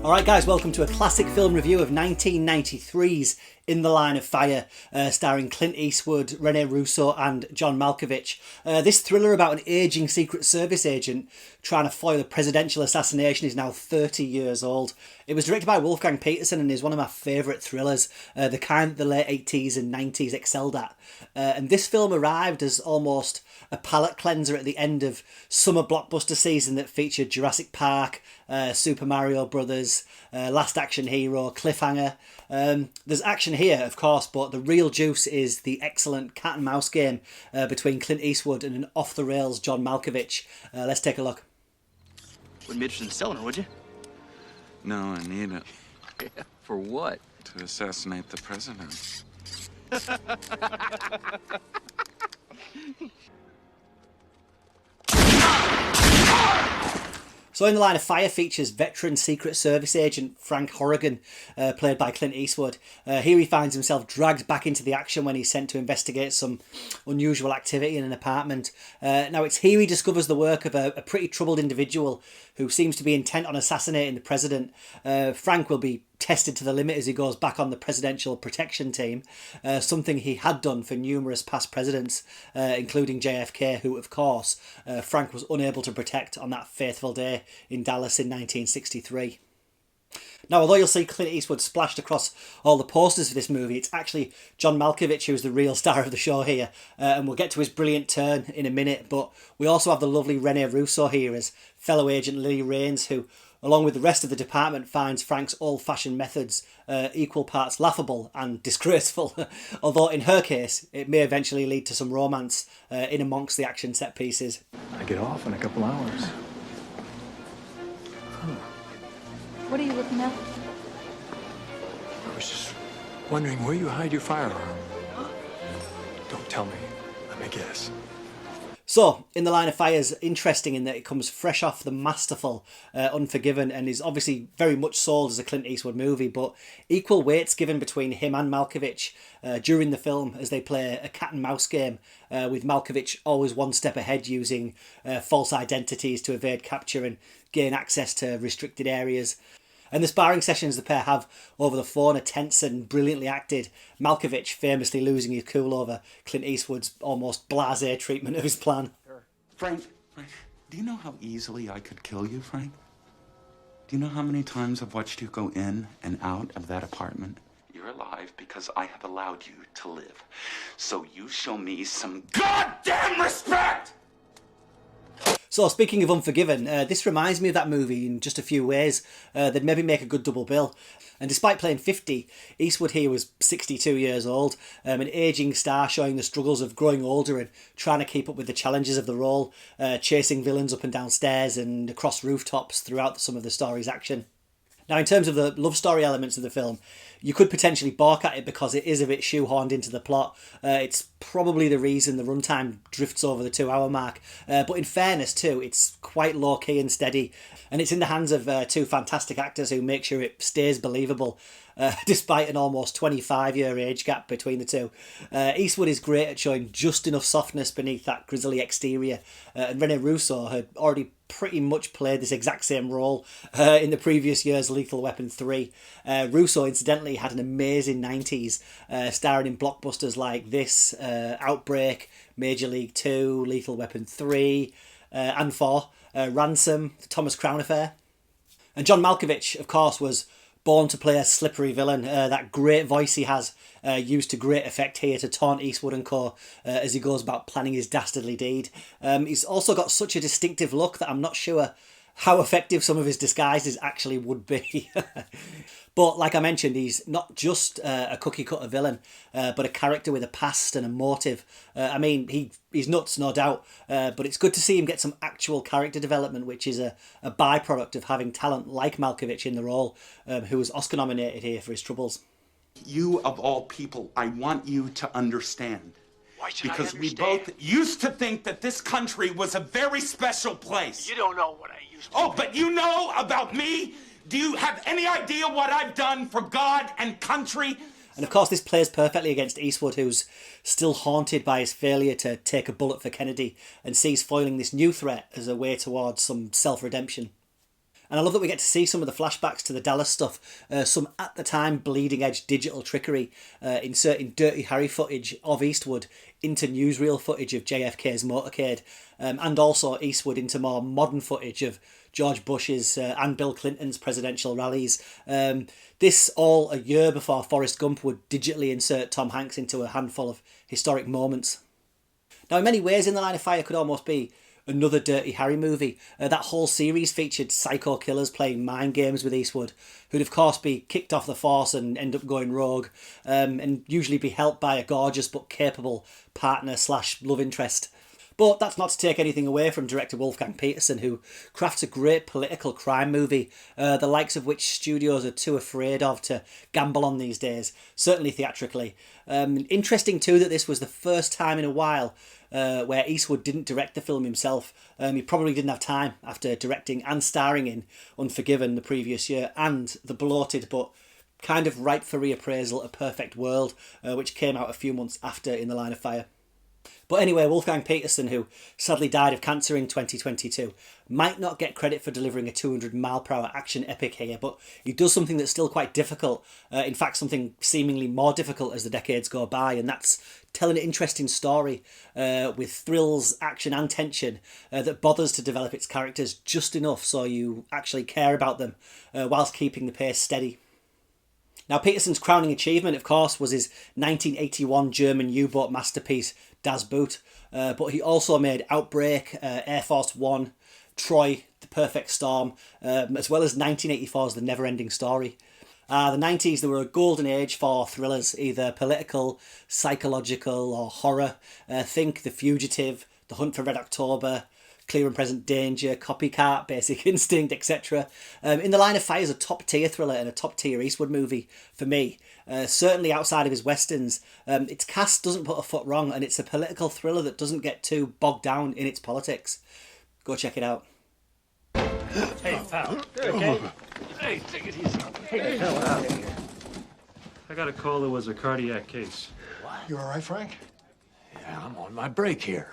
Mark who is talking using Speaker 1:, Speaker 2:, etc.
Speaker 1: Alright guys, welcome to a classic film review of 1993's In the Line of Fire, starring Clint Eastwood, Rene Russo and John Malkovich. This thriller about an ageing Secret Service agent trying to foil a presidential assassination is now 30 years old. It was directed by Wolfgang Petersen and is one of my favourite thrillers, the kind that the late 80s and 90s excelled at. And this film arrived as almost a palate cleanser at the end of summer blockbuster season that featured Jurassic Park, Super Mario Brothers, Last Action Hero, Cliffhanger. There's action here, of course, but the real juice is the excellent cat and mouse game between Clint Eastwood and an off-the-rails John Malkovich. Let's take a look.
Speaker 2: Wouldn't be interested in selling her, would you?
Speaker 3: No, I need it.
Speaker 2: Yeah, for what?
Speaker 3: To assassinate the president.
Speaker 1: So In the Line of Fire features veteran Secret Service agent Frank Horrigan, played by Clint Eastwood. Here he finds himself dragged back into the action when he's sent to investigate some unusual activity in an apartment. Now it's here he discovers the work of a pretty troubled individual who seems to be intent on assassinating the president. Frank will be tested to the limit as he goes back on the presidential protection team, something he had done for numerous past presidents, including JFK, who, of course, Frank was unable to protect on that fateful day in Dallas in 1963. Now, although you'll see Clint Eastwood splashed across all the posters for this movie, it's actually John Malkovich who's the real star of the show here, and we'll get to his brilliant turn in a minute, but we also have the lovely Rene Russo here as fellow agent Lily Raines, who, along with the rest of the department, finds Frank's old-fashioned methods equal parts laughable and disgraceful, although in her case it may eventually lead to some romance in amongst the action set pieces.
Speaker 4: I get off in a couple hours.
Speaker 5: What are you looking at?
Speaker 4: I was just wondering where you hide your firearm. Don't tell me. Let me guess.
Speaker 1: So, In the Line of Fire is interesting in that it comes fresh off the masterful Unforgiven and is obviously very much sold as a Clint Eastwood movie, but equal weight's given between him and Malkovich during the film as they play a cat and mouse game, with Malkovich always one step ahead using false identities to evade capture and gain access to restricted areas. And the sparring sessions the pair have over the phone are tense and brilliantly acted, Malkovich famously losing his cool over Clint Eastwood's almost blasé treatment of his plan.
Speaker 6: Frank, do you know how easily I could kill you, Frank? Do you know how many times I've watched you go in and out of that apartment? You're alive because I have allowed you to live. So you show me some goddamn respect!
Speaker 1: So, speaking of Unforgiven, this reminds me of that movie in just a few ways. They'd maybe make a good double bill. And despite playing 50, Eastwood here was 62 years old, an ageing star showing the struggles of growing older and trying to keep up with the challenges of the role, chasing villains up and down stairs and across rooftops throughout some of the story's action. Now, in terms of the love story elements of the film, you could potentially balk at it because it is a bit shoehorned into the plot. It's probably the reason the runtime drifts over the 2 hour mark. But in fairness too, it's quite low key and steady. And it's in the hands of two fantastic actors who make sure it stays believable, despite an almost 25-year age gap between the two. Eastwood is great at showing just enough softness beneath that grisly exterior. And Rene Russo had already pretty much played this exact same role in the previous year's Lethal Weapon 3. Russo, incidentally, had an amazing 90s, starring in blockbusters like this, Outbreak, Major League 2, Lethal Weapon 3, and 4, Ransom, The Thomas Crown Affair. And John Malkovich, of course, was born to play a slippery villain. That great voice he has used to great effect here to taunt Eastwood and co. As he goes about planning his dastardly deed. He's also got such a distinctive look that I'm not sure how effective some of his disguises actually would be. But like I mentioned, he's not just a cookie-cutter villain, but a character with a past and a motive. I mean, he's nuts, no doubt, but it's good to see him get some actual character development, which is a byproduct of having talent like Malkovich in the role, who was Oscar-nominated here for his troubles.
Speaker 6: You, of all people, I want you to understand.
Speaker 4: Why should
Speaker 6: Because
Speaker 4: I
Speaker 6: we
Speaker 4: understand?
Speaker 6: both used to think that this country was a very special place.
Speaker 4: You don't know what I used to
Speaker 6: Oh,
Speaker 4: think.
Speaker 6: but you know about me? Do you have any idea what I've done for God and country?
Speaker 1: And of course this plays perfectly against Eastwood, who's still haunted by his failure to take a bullet for Kennedy and sees foiling this new threat as a way towards some self-redemption. And I love that we get to see some of the flashbacks to the Dallas stuff, some at the time bleeding edge digital trickery, inserting Dirty Harry footage of Eastwood into newsreel footage of JFK's motorcade, and also Eastwood into more modern footage of George Bush's and Bill Clinton's presidential rallies. This all a year before Forrest Gump would digitally insert Tom Hanks into a handful of historic moments. Now, in many ways, In the Line of Fire could almost be another Dirty Harry movie. That whole series featured psycho killers playing mind games with Eastwood, who'd of course be kicked off the force and end up going rogue, and usually be helped by a gorgeous but capable partner/love interest. But that's not to take anything away from director Wolfgang Petersen, who crafts a great political crime movie, the likes of which studios are too afraid of to gamble on these days, certainly theatrically. Interesting too that this was the first time in a while where Eastwood didn't direct the film himself. He probably didn't have time after directing and starring in Unforgiven the previous year, and the bloated but kind of ripe for reappraisal A Perfect World, which came out a few months after In the Line of Fire. But anyway, Wolfgang Petersen, who sadly died of cancer in 2022, might not get credit for delivering a 200-mile-per-hour action epic here, but he does something that's still quite difficult, in fact something seemingly more difficult as the decades go by, and that's telling an interesting story with thrills, action and tension that bothers to develop its characters just enough so you actually care about them, whilst keeping the pace steady. Now, Petersen's crowning achievement, of course, was his 1981 German U-boat masterpiece, Das Boot, but he also made Outbreak, Air Force One, Troy, The Perfect Storm, as well as 1984's The Never-Ending Story. The 90s, they were a golden age for thrillers, either political, psychological or horror. Think The Fugitive, The Hunt for Red October, Clear and Present Danger, Copycat, Basic Instinct, etc. In the Line of Fire is a top-tier thriller and a top-tier Eastwood movie for me. Certainly outside of his westerns. Its cast doesn't put a foot wrong, and it's a political thriller that doesn't get too bogged down in its politics. Go check it out.
Speaker 7: Hey, pal. Okay? Hey, take it easy. Take the hell out of here. I got a call there was a cardiac case.
Speaker 4: You all right, Frank?
Speaker 8: Yeah, I'm on my break here.